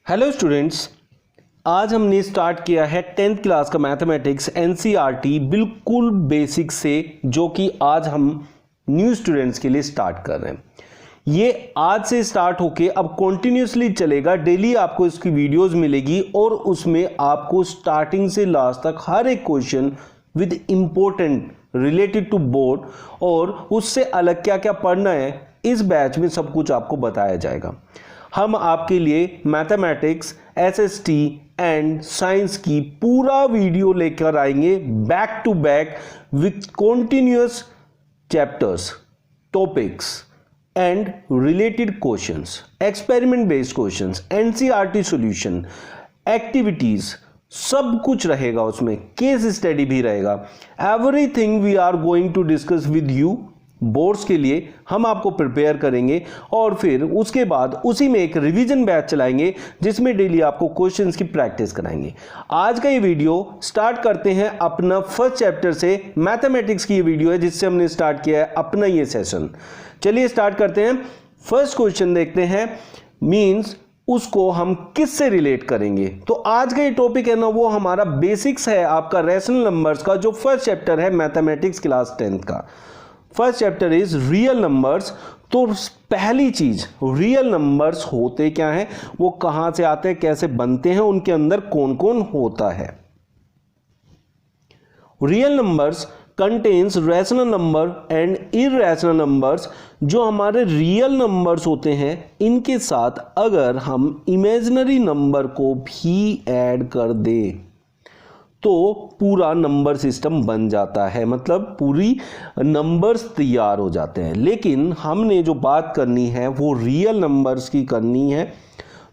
Hello students, आज हमने start किया है 10th क्लास का मैथमेटिक्स एनसीईआरटी बिल्कुल बेसिक से, जो कि आज हम न्यू स्टूडेंट्स के लिए स्टार्ट कर रहे हैं। ये आज से स्टार्ट होके अब कॉन्टिन्यूसली चलेगा। डेली आपको इसकी वीडियोस मिलेगी और उसमें आपको स्टार्टिंग से लास्ट तक हर एक question with important related to board और उससे अलग क्या क्या पढ़ना है, इस बैच में सब कुछ आपको बताया जाएगा। हम आपके लिए मैथमेटिक्स, एसएसटी एंड साइंस की पूरा वीडियो लेकर आएंगे back to back with continuous chapters, topics and related questions, experiment based questions, NCERT solution, activities, सब कुछ रहेगा उसमें। केस स्टडी भी रहेगा। Everything we are going to discuss with you. Boards के लिए हम आपको प्रिपेयर करेंगे और फिर उसके बाद उसी में एक रिवीजन बैच चलाएंगे जिसमें डेली आपको क्वेश्चंस की प्रैक्टिस कराएंगे। आज का ये वीडियो स्टार्ट करते हैं अपना फर्स्ट चैप्टर से। मैथमेटिक्स की ये वीडियो है जिससे हमने स्टार्ट किया है अपना ये सेशन। चलिए स्टार्ट करते हैं। फर्स्ट क्वेश्चन देखते हैं, मींस उसको हम किससे रिलेट करेंगे। तो आज का ये टॉपिक है ना, वो हमारा बेसिक्स है आपका रैशनल नंबर्स का, जो फर्स्ट चैप्टर है मैथमेटिक्स क्लास 10th का। First chapter is real numbers. तो पहली चीज, रियल नंबर्स होते क्या हैं, वो कहां से आते हैं, कैसे बनते हैं, उनके अंदर कौन कौन होता है। Real numbers contains rational number and irrational numbers. जो हमारे रियल नंबर्स होते हैं, इनके साथ अगर हम इमेजिनरी नंबर को भी ऐड कर दें तो पूरा नंबर सिस्टम बन जाता है, मतलब पूरी नंबर्स तैयार हो जाते हैं। लेकिन हमने जो बात करनी है वो रियल नंबर्स की करनी है।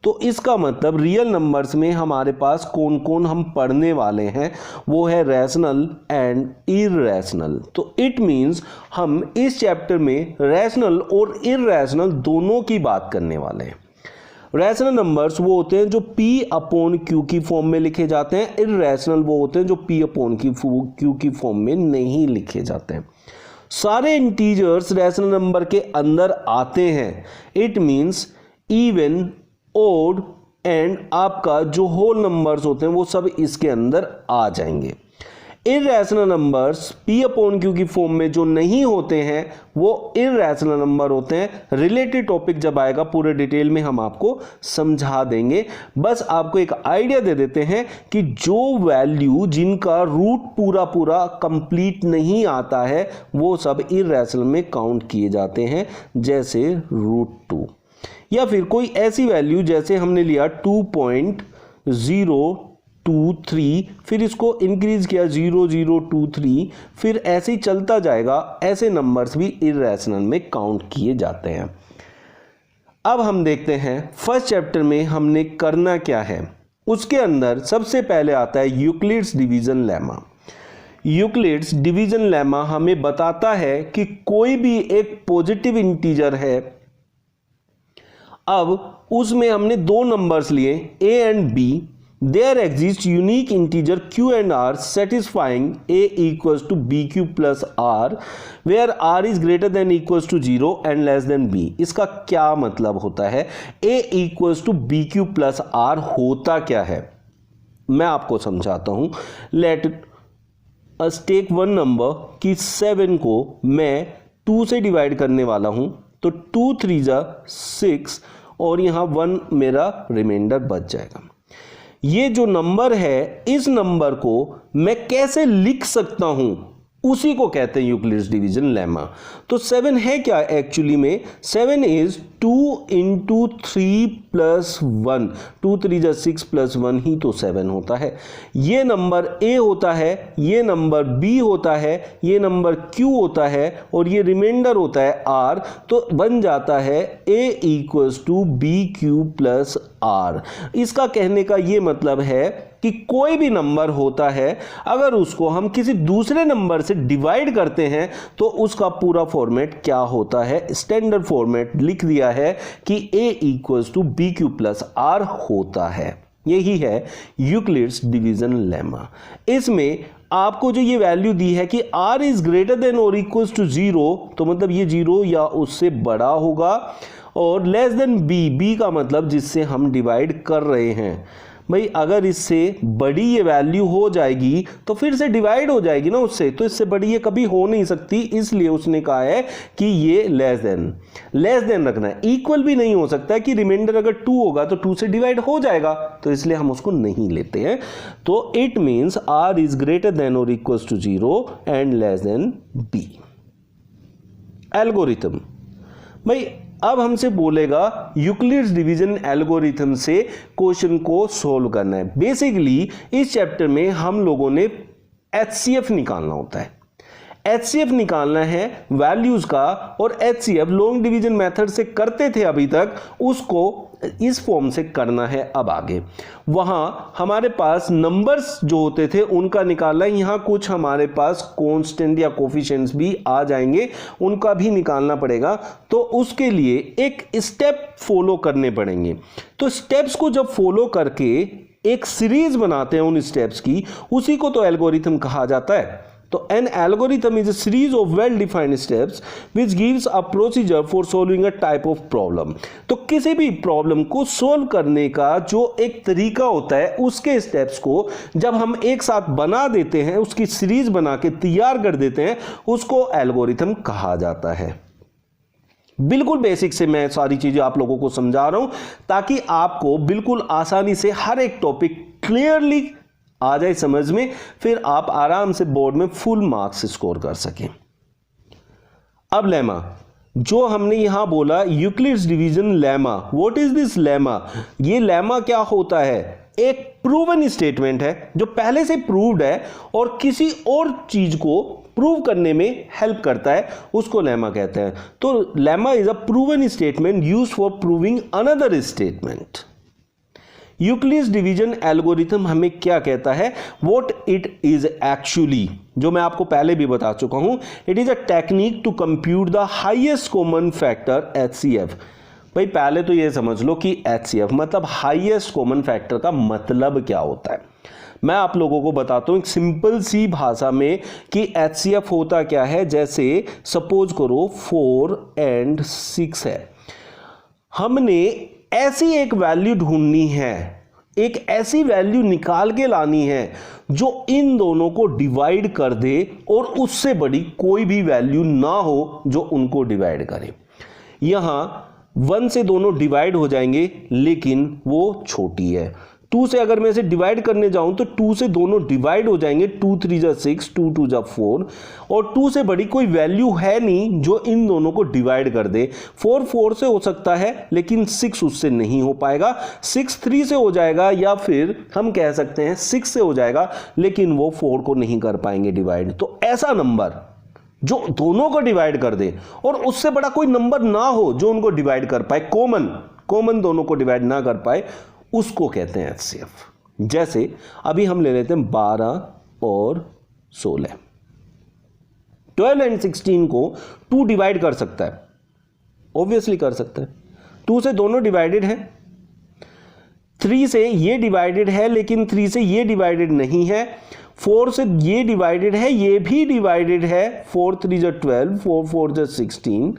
तो इसका मतलब रियल नंबर्स में हमारे पास कौन कौन हम पढ़ने वाले हैं, वो है रैशनल एंड इरैशनल। तो इट मीन्स हम इस चैप्टर में रैशनल और इरैशनल दोनों की बात करने वाले हैं। रैशनल नंबर्स वो होते हैं जो P अपॉन Q की फॉर्म में लिखे जाते हैं। इरैशनल वो होते हैं जो P अपॉन Q की फॉर्म में नहीं लिखे जाते हैं। सारे इंटीजर्स रैशनल नंबर के अंदर आते हैं। It means even, odd and आपका जो होल नंबर्स होते हैं वो सब इसके अंदर आ जाएंगे। Irrational numbers P upon Q की फॉर्म में जो नहीं होते हैं वो इरैशनल नंबर होते हैं। रिलेटेड टॉपिक जब आएगा पूरे डिटेल में हम आपको समझा देंगे। बस आपको एक आइडिया दे देते हैं कि जो वैल्यू जिनका रूट पूरा कंप्लीट नहीं आता है वो सब इरैशनल में काउंट किए जाते हैं, जैसे √2 या फिर कोई ऐसी वैल्यू जैसे हमने लिया 2.023, फिर इसको इंक्रीज किया 0023, फिर ऐसे ही चलता जाएगा। ऐसे नंबर्स भी इरैशनल में काउंट किए जाते हैं। अब हम देखते हैं फर्स्ट चैप्टर में हमने करना क्या है। उसके अंदर सबसे पहले आता है Euclid's division lemma. Euclid's division lemma हमें बताता है कि कोई भी एक पॉजिटिव इंटीजर है। अब उसमें हमने दो नंबर्स लिए a and b। There exists unique integer q and r satisfying a equals to bq plus r where r is greater than equals to 0 and less than b। इसका क्या मतलब होता है? a equals to bq plus r होता क्या है, मैं आपको समझाता हूं। Let us take one number कि 7 को मैं 2 से डिवाइड करने वाला हूं, तो 2 3 जा 6 और यहां 1 मेरा रिमाइंडर बच जाएगा। ये जो नंबर है, इस नंबर को मैं कैसे लिख सकता हूं, उसी को कहते हैं यूक्लिड्स डिवीजन लेमा। तो 7 है क्या एक्चुअली में? 7 इज 2 इंटू 3 प्लस 1। 2 3 जा 6 प्लस 1 ही तो 7 होता है। ये नंबर a होता है, ये नंबर b होता है, ये नंबर q होता है और ये रिमाइंडर होता है r। तो बन जाता है a equals to bq plus r। इसका कहने का ये मतलब है कि कोई भी नंबर होता है, अगर उसको हम किसी दूसरे नंबर से डिवाइड करते हैं तो उसका पूरा फॉर्मेट क्या होता है, स्टैंडर्ड फॉर्मेट लिख दिया है कि a equals to bq plus r होता है। यही है यूक्लिड्स डिवीजन लेमा। इसमें आपको जो ये वैल्यू दी है कि r इज ग्रेटर देन और इक्वल्स टू 0, तो मतलब ये 0 या उससे बड़ा होगा और लेस देन बी, बी का मतलब जिससे हम डिवाइड कर रहे हैं। भाई अगर इससे बड़ी ये वैल्यू हो जाएगी तो फिर से डिवाइड हो जाएगी ना उससे, तो इससे बड़ी ये कभी हो नहीं सकती, इसलिए उसने कहा है कि ये लेस देन रखना है। इक्वल भी नहीं हो सकता कि रिमाइंडर अगर 2 होगा तो 2 से डिवाइड हो जाएगा, तो इसलिए हम उसको नहीं लेते हैं। तो it means r is greater than और equals to 0 and less than b. Algorithm, भाई अब हमसे बोलेगा यूक्लिड्स डिवीजन एल्गोरिथम से क्वेश्चन को सोल्व करना है। बेसिकली इस चैप्टर में हम लोगों ने HCF निकालना होता है। HCF निकालना है वैल्यूज का, और HCF लॉन्ग डिवीजन मेथड से करते थे अभी तक, उसको इस फॉर्म से करना है अब आगे। वहां हमारे पास नंबर्स जो होते थे उनका निकालना है, यहां कुछ हमारे पास कांस्टेंट या कोफिशिएंट्स भी आ जाएंगे, उनका भी निकालना पड़ेगा। तो उसके लिए एक स्टेप फॉलो करने पड़ेंगे। तो स्टेप्स को जब फॉलो करके एक सीरीज बनाते हैं उन स्टेप्स की, उसी को तो एल्गोरिथम कहा जाता है। तो an algorithm is a series of well-defined steps which gives a procedure for solving a type of problem। तो किसी भी प्रॉब्लम को सोल्व करने का जो एक तरीका होता है, उसके स्टेप्स को जब हम एक साथ बना देते हैं, उसकी सीरीज बना के तैयार कर देते हैं, उसको एल्गोरिथम कहा जाता है। बिल्कुल बेसिक से मैं सारी चीजें आप लोगों को समझा रहा हूं ताकि आपको बिल्कुल आसानी से हर एक टॉपिक क्लियरली आ जाए समझ में, फिर आप आराम से बोर्ड में फुल मार्क्स स्कोर कर सकें। अब लेमा, जो हमने यहां बोला Euclid's division lemma, what is this lemma? ये लेमा क्या होता है? एक प्रूवन स्टेटमेंट है जो पहले से प्रूव्ड है और किसी और चीज को प्रूव करने में हेल्प करता है, उसको लेमा कहते हैं। तो lemma is a proven statement used for proving another statement. Euclid's division algorithm हमें क्या कहता है? व्हाट इट इज एक्चुअली, जो मैं आपको पहले भी बता चुका हूं, it is a technique to compute the highest common factor HCF। भाई पहले तो ये समझ लो कि HCF मतलब हाईएस्ट कॉमन फैक्टर का मतलब क्या होता है। मैं आप लोगों को बताता हूं एक सिंपल सी भाषा में कि HCF होता क्या है। जैसे सपोज करो 4 और 6 है, हमने ऐसी एक वैल्यू ढूंढनी है, एक ऐसी वैल्यू निकाल के लानी है जो इन दोनों को डिवाइड कर दे और उससे बड़ी कोई भी वैल्यू ना हो जो उनको डिवाइड करे। यहां 1 से दोनों डिवाइड हो जाएंगे लेकिन वो छोटी है। 2 से अगर मैं इसे डिवाइड करने जाऊं तो 2 से दोनों डिवाइड हो जाएंगे, 2 3 जा 6, 2 2 जा 4, और 2 से बड़ी कोई वैल्यू है नहीं जो इन दोनों को डिवाइड कर दे। 4 4 से हो सकता है लेकिन 6 उससे नहीं हो पाएगा, 6 3 से हो जाएगा, या फिर हम कह सकते हैं 6 से हो जाएगा लेकिन वो 4 को नहीं कर पाएंगे डिवाइड। तो ऐसा नंबर जो दोनों को डिवाइड कर दे और उससे बड़ा कोई नंबर ना हो जो उनको डिवाइड कर पाए, कॉमन दोनों को डिवाइड ना कर पाए, उसको कहते हैं HCF। जैसे अभी हम ले लेते हैं 12 और 16। 12 और 16 को 2 डिवाइड कर सकता है, ऑब्वियसली कर सकता है। 2 से दोनों डिवाइडेड है, 3 से ये डिवाइडेड है लेकिन 3 से ये डिवाइडेड नहीं है, 4 से ये डिवाइडेड है, ये भी डिवाइडेड है, 4 3 जा 12, 4 4 जा 16।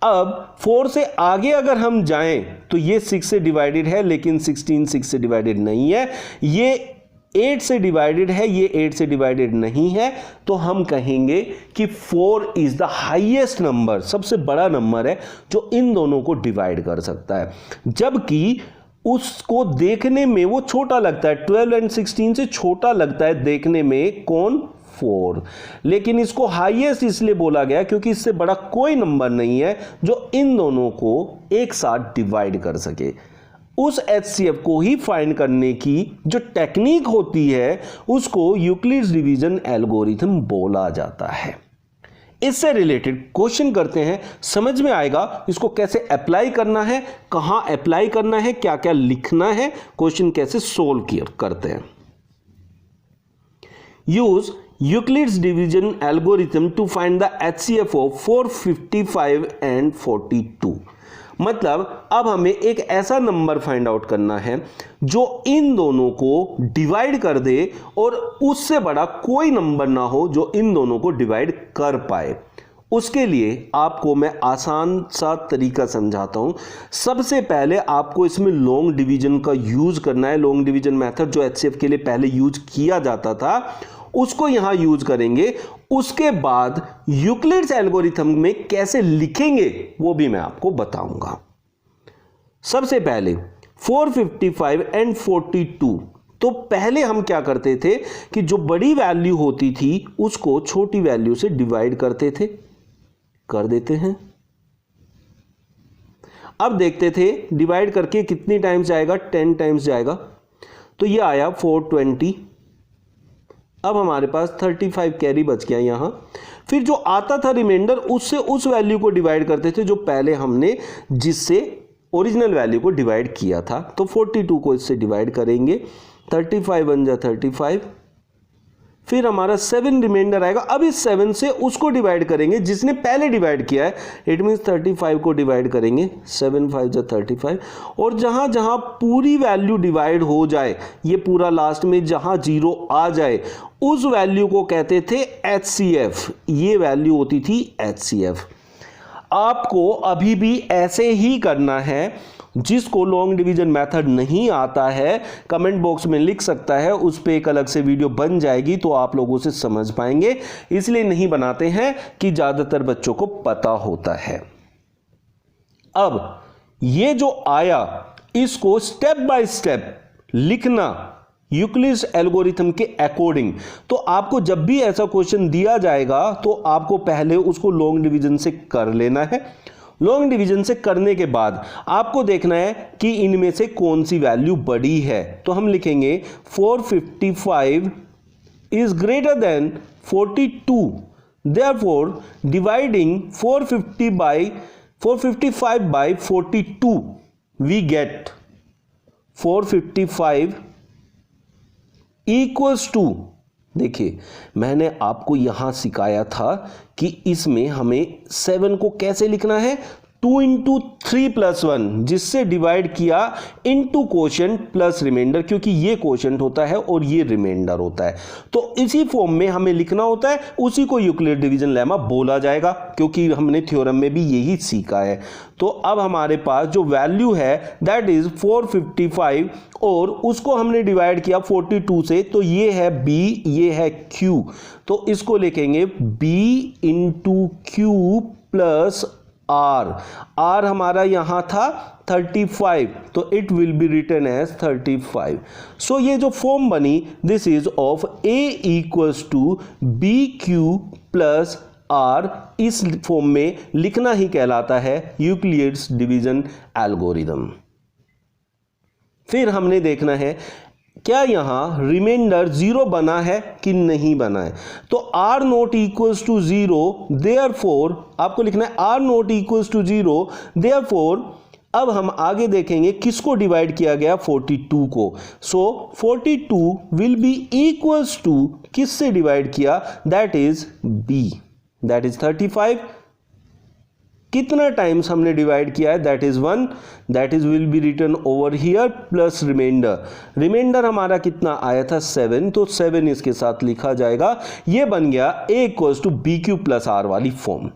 अब 4 से आगे अगर हम जाएं तो ये 6 से डिवाइडेड है लेकिन 16 6 से डिवाइडेड नहीं है, ये 8 से डिवाइडेड है, ये 8 से डिवाइडेड नहीं है। तो हम कहेंगे कि 4 इज द हाईएस्ट नंबर, सबसे बड़ा नंबर है जो इन दोनों को डिवाइड कर सकता है, जबकि उसको देखने में वो छोटा लगता है, 12 और 16 से छोटा लगता है देखने में कौन? 4। लेकिन इसको हाईएस्ट इसलिए बोला गया क्योंकि इससे बड़ा कोई नंबर नहीं है जो इन दोनों को एक साथ डिवाइड कर सके। उस HCF को ही फाइंड करने की जो टेक्निक होती है उसको यूक्लिड्स डिवीजन एल्गोरिथम बोला जाता है। इससे रिलेटेड क्वेश्चन करते हैं, समझ में आएगा इसको कैसे अप्लाई करना है, कहां अप्लाई करना है, क्या क्या लिखना है, क्वेश्चन कैसे सोल्व करते हैं। Use Euclid's division algorithm to find the HCF of 455 and 42। मतलब अब हमें एक ऐसा नंबर फाइंड आउट करना है जो इन दोनों को डिवाइड कर दे और उससे बड़ा कोई नंबर ना हो जो इन दोनों को डिवाइड कर पाए, उसके लिए आपको मैं आसान सा तरीका समझाता हूं। सबसे पहले आपको इसमें लॉन्ग डिवीजन का यूज करना है। लॉन्ग डिवीजन मेथड जो एचसीएफ के लिए पहले यूज किया जाता था उसको यहां यूज करेंगे। उसके बाद यूक्लिड्स एल्गोरिथम में कैसे लिखेंगे वो भी मैं आपको बताऊंगा। सबसे पहले 455 एंड 42, तो पहले हम क्या करते थे कि जो बड़ी वैल्यू होती थी उसको छोटी वैल्यू से डिवाइड करते थे। कर देते हैं। अब देखते थे डिवाइड करके कितनी टाइम्स जाएगा, 10 टाइम्स जाएगा, तो ये आया 420। अब हमारे पास 35 कैरी बच गया यहां। फिर जो आता था रिमाइंडर उससे उस वैल्यू को डिवाइड करते थे जो पहले हमने जिससे ओरिजिनल वैल्यू को डिवाइड किया था। तो 42 को इससे डिवाइड करेंगे, 35 बन जा 35। फिर हमारा 7 रिमाइंडर आएगा। अब इस 7 से उसको डिवाइड करेंगे जिसने पहले डिवाइड किया है। इट मींस 35 को डिवाइड करेंगे, 7 5 जा 35। और जहां जहां पूरी वैल्यू डिवाइड हो जाए, ये पूरा लास्ट में जहां 0 आ जाए, उस वैल्यू को कहते थे एचसीएफ। ये वैल्यू होती थी एचसीएफ। आपको अभी भी ऐसे ही करना है। जिसको लॉन्ग डिवीजन मेथड नहीं आता है कमेंट बॉक्स में लिख सकता है, उस पे एक अलग से वीडियो बन जाएगी तो आप लोगों से समझ पाएंगे। इसलिए नहीं बनाते हैं कि ज्यादातर बच्चों को पता होता है। अब ये जो आया इसको स्टेप बाय स्टेप लिखना यूक्लिड्स एल्गोरिथम के अकॉर्डिंग। तो आपको जब भी ऐसा क्वेश्चन दिया जाएगा तो आपको पहले उसको लॉन्ग डिवीजन से कर लेना है। लॉन्ग डिवीजन से करने के बाद आपको देखना है कि इनमें से कौन सी वैल्यू बड़ी है। तो हम लिखेंगे 455 is greater than 42, therefore dividing 455 by 42 we get 455 equals to, देखिए मैंने आपको यहां सिखाया था कि इसमें हमें 7 को कैसे लिखना है, 2 इंटू 3 प्लस 1, जिससे डिवाइड किया इंटू कोशेंट प्लस रिमाइंडर, क्योंकि ये कोशेंट होता है और ये रिमाइंडर होता है। तो इसी फॉर्म में हमें लिखना होता है, उसी को यूक्लिड डिवीजन लेमा बोला जाएगा, क्योंकि हमने थ्योरम में भी यही सीखा है। तो अब हमारे पास जो वैल्यू है दैट इज 455 और उसको हमने डिवाइड किया 42 से, तो ये है b, ये है q। तो इसको लिखेंगे b into q plus r। r हमारा यहां था 35, तो it will be written as 35। So ये जो फॉर्म बनी this is of a equals to b q plus r। इस फॉर्म में लिखना ही कहलाता है यूक्लिड्स डिवीजन एल्गोरिथम। फिर हमने देखना है क्या यहां रिमाइंडर 0 बना है कि नहीं बना है। तो r not equals to 0, therefore आपको लिखना है r not equals to 0, therefore अब हम आगे देखेंगे किसको डिवाइड किया गया, 42 को। So 42 will be equals to किससे डिवाइड किया, that is b, that is 35। कितना टाइम्स हमने डिवाइड किया है, that is 1, that is will be written over here plus remainder. Remainder हमारा कितना आया था 7, तो 7 इसके साथ लिखा जाएगा। ये बन गया a equals to b q plus r वाली फॉर्म।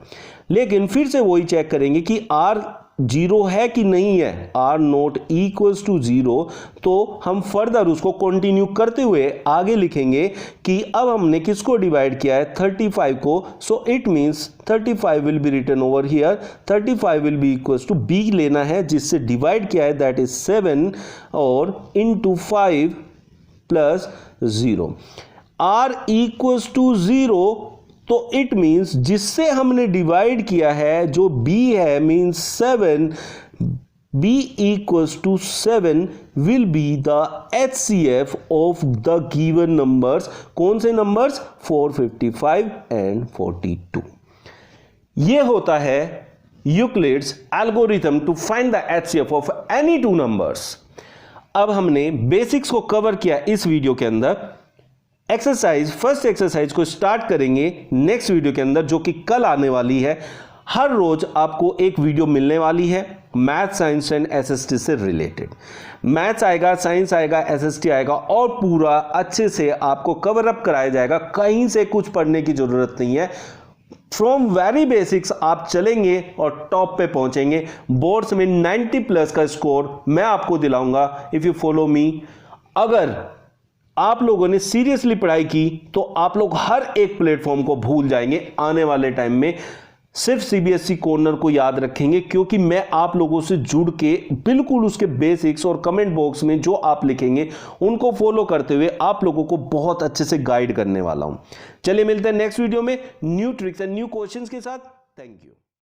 लेकिन फिर से वही चेक करेंगे कि r 0 है कि नहीं है, r नॉट इक्वल्स टू 0। तो हम फर्दर उसको कंटिन्यू करते हुए आगे लिखेंगे कि अब हमने किसको डिवाइड किया है, 35 को। So it means 35 will be written over here, 35 will be equals to b लेना है जिससे डिवाइड किया है, दैट इज 7 और into 5 plus 0। r equals to 0, तो इट मींस जिससे हमने डिवाइड किया है जो b है means 7, b equals to 7 will be the HCF of the given numbers. कौन से नंबर्स, 455 एंड 42। ये होता है Euclid's algorithm to find the HCF of any two numbers. अब हमने बेसिक्स को कवर किया इस वीडियो के अंदर। फर्स्ट एक्सरसाइज को स्टार्ट करेंगे नेक्स्ट वीडियो के अंदर, जो कि कल आने वाली है। हर रोज आपको एक वीडियो मिलने वाली है मैथ, साइंस एंड एसएसटी से रिलेटेड। मैथ्स आएगा, साइंस आएगा, एसएसटी आएगा और पूरा अच्छे से आपको कवर अप कराया जाएगा। कहीं से कुछ पढ़ने की जरूरत नहीं है, फ्रॉम वेरी बेसिक्स आप चलेंगे और टॉप पे पहुंचेंगे। बोर्ड्स में 90 प्लस का स्कोर मैं आपको दिलाऊंगा इफ यू फॉलो मी। अगर आप लोगों ने सीरियसली पढ़ाई की तो आप लोग हर एक प्लेटफॉर्म को भूल जाएंगे आने वाले टाइम में। सिर्फ सीबीएसई कॉर्नर को याद रखेंगे, क्योंकि मैं आप लोगों से जुड़ के बिल्कुल उसके बेसिक्स और कमेंट बॉक्स में जो आप लिखेंगे उनको फॉलो करते हुए आप लोगों को बहुत अच्छे से गाइड करने वाला हूं। चलिए मिलते हैं नेक्स्ट वीडियो में new tricks and new questions के साथ। Thank you.